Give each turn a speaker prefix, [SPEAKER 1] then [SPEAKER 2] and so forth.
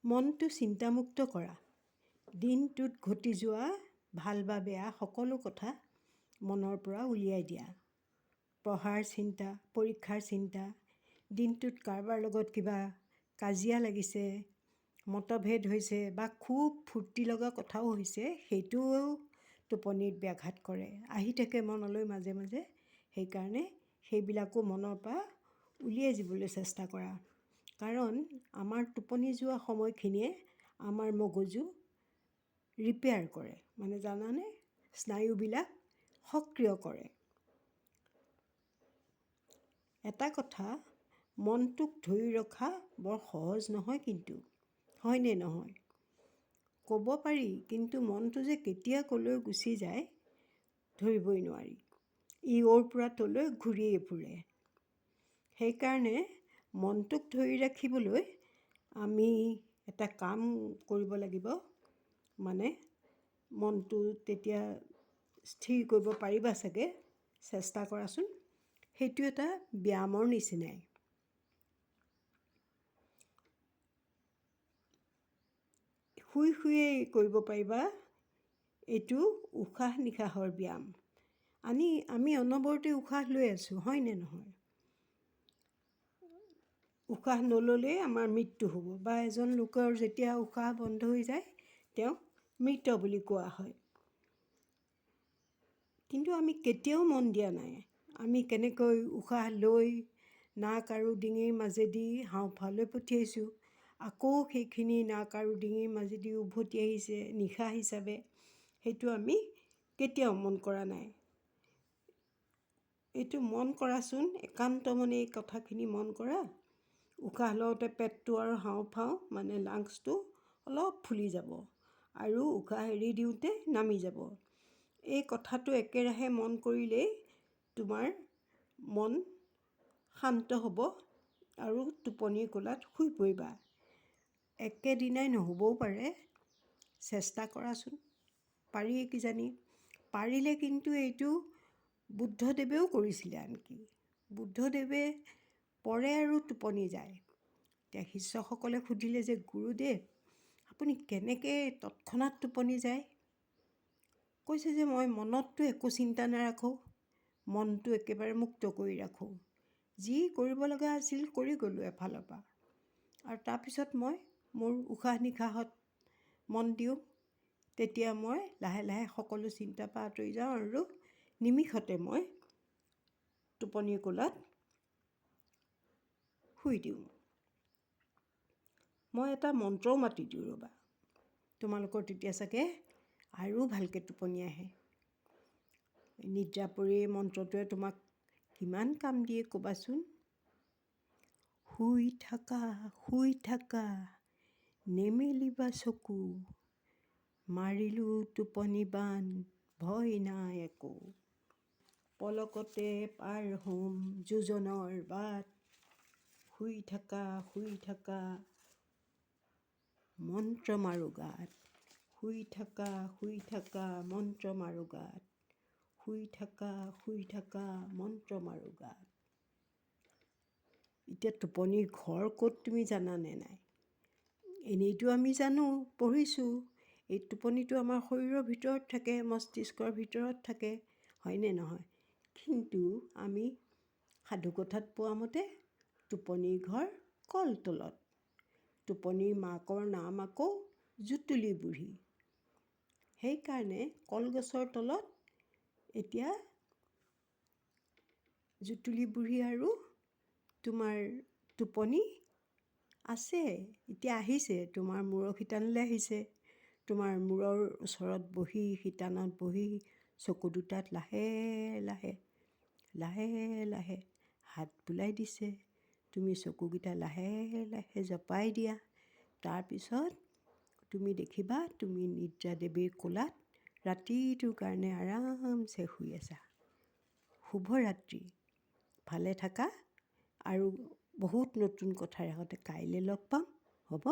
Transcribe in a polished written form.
[SPEAKER 1] মনটো চিন্তামুক্ত কৰা। দিনটোত ঘটি যোৱা ভাল বা বেয়া সকলো কথা মনৰ পৰা উলিয়াই দিয়া। পঢ়াৰ চিন্তা, পৰীক্ষাৰ চিন্তা, দিনটোত কাৰোবাৰ লগত কিবা কাজিয়া লাগিছে, মতভেদ হৈছে বা খুব ফূৰ্তি লগা কথাও হৈছে, সেইটোও টোপনিত ব্যাঘাত কৰে, আহি থাকে মনলৈ মাজে মাজে। সেইকাৰণে সেইবিলাকো মনৰ পৰা উলিয়াই যাবলৈ চেষ্টা কৰা। কাৰণ আমাৰ টোপনি যোৱা সময়খিনিয়ে আমাৰ মগজু ৰিপেয়াৰ কৰে, মানে জানানে, স্নায়ুবিলাক সক্ৰিয় কৰে। এটা কথা, মনটোক ধৰি ৰখা বৰ সহজ নহয় কিন্তু, হয়নে নহয়? ক'ব পাৰি, কিন্তু মনটো যে কেতিয়া ক'লৈ গুচি যায় ধৰিবই নোৱাৰি। ই অ'ৰ পৰা তলৈ ঘূৰিয়ে ফুৰে। সেইকাৰণে মনটোক ধৰি ৰাখিবলৈ আমি এটা কাম কৰিব লাগিব। মানে মনটো তেতিয়া স্থিৰ কৰিব পাৰিবা চাগে, চেষ্টা কৰাচোন। সেইটো এটা ব্যায়ামৰ নিচিনাই। শুই শুইয়ে কৰিব পাৰিবা। এইটো উশাহ নিশাহৰ ব্যায়াম। আমি অনবৰতে উশাহ লৈ আছোঁ, হয়নে নহয়? উশাহ নল'লেই আমাৰ মৃত্যু হ'ব, বা এজন লোকৰ যেতিয়া উশাহ বন্ধ হৈ যায় তেওঁক মৃত বুলি কোৱা হয়। কিন্তু আমি কেতিয়াও মন দিয়া নাই আমি কেনেকৈ উশাহ লৈ নাক আৰু ডিঙিৰ মাজেদি হাওঁফাওলৈ পঠিয়াইছোঁ, আকৌ সেইখিনি নাক আৰু ডিঙিৰ মাজেদি উভতি আহিছে নিশাহ হিচাপে। সেইটো আমি কেতিয়াও মন কৰা নাই। এইটো মন কৰাচোন, একান্ত মনে এই কথাখিনি মন কৰা। উশাহ লওঁতে পেটটো আৰু হাওঁফাওঁ মানে লাংছটো অলপ ফুলি যাব, আৰু উশাহ এৰি দিওঁতে নামি যাব। এই কথাটো একেৰাহে মন কৰিলেই তোমাৰ মন শান্ত হ'ব আৰু টোপনিৰ কোলাত শুই পৰিবা। একেদিনাই নহ'বও পাৰে, চেষ্টা কৰাচোন। পাৰি কিজানি। পাৰিলে কিন্তু এইটো বুদ্ধদেৱেও কৰিছিলে। আনকি বুদ্ধদেৱে পৰে আৰু টোপনি যায়। এতিয়া শিষ্যসকলে সুধিলে যে, গুৰুদেৱ আপুনি কেনেকৈ তৎক্ষণাত টোপনি যায়? কৈছে যে, মই মনততো একো চিন্তা নাৰাখোঁ, মনটো একেবাৰে মুক্ত কৰি ৰাখোঁ। যি কৰিব লগা আছিল কৰি গ'লোঁ এফালৰ পৰা, আৰু তাৰপিছত মই মোৰ উশাহ নিশাহত মন দিওঁ। তেতিয়া মই লাহে লাহে সকলো চিন্তাৰ পৰা আঁতৰি যাওঁ আৰু নিমিষতে মই টোপনিৰ কোলাত শুই দিওঁ। মই এটা মন্ত্ৰও মাতি দিওঁ, ৰ'বা, তোমালোকৰ তেতিয়া চাগে আৰু ভালকৈ টোপনি আহে। নিদ্ৰা পৰি মন্ত্ৰটোৱে তোমাক কিমান কাম দিয়ে ক'বাচোন। শুই থাকা, নেমেলিবা চকু, মাৰিলোঁ টোপনি বান, ভয় নাই একো, পলকতে পাৰ হ'ম যোজনৰ বাট, শুই থাকা, মন্ত্ৰ মাৰো গাত, শুই থাকা মন্ত্ৰ মাৰো গাত, শুই থাকা মন্ত্ৰ মাৰো গাত। এতিয়া টোপনিৰ ঘৰ ক'ত তুমি জানানে নাই? এনেইতো আমি জানো, পঢ়িছোঁ। এই টোপনিটো আমাৰ শৰীৰৰ ভিতৰত থাকে, মস্তিষ্কৰ ভিতৰত থাকে, হয়নে নহয়? কিন্তু আমি সাধুকথাত পোৱা মতে টোপনিৰ ঘৰ কলতলত। টোপনিৰ মাকৰ নাম আকৌ জুতুলি বুঢ়ী। সেইকাৰণে কলগছৰ তলত এতিয়া জুতুলি বুঢ়ী আৰু তোমাৰ টোপনি আছে। এতিয়া আহিছে, তোমাৰ মূৰৰ শিতানলৈ আহিছে। তোমাৰ মূৰৰ ওচৰত বহি, শিতানত বহি চকু দুটাত লাহে লাহে হাত বুলাই দিছে। তুমি চকুকেইটা লাহে লাহে জপাই দিয়া। তাৰপিছত তুমি দেখিবা তুমি নিদ্ৰা দেৱীৰ কোলাত ৰাতিটোৰ কাৰণে আৰামছে শুই আছা। শুভৰাত্ৰি। ভালে থাকা, আৰু বহুত নতুন কথাৰে কাইলৈ লগ পাম, হ'ব?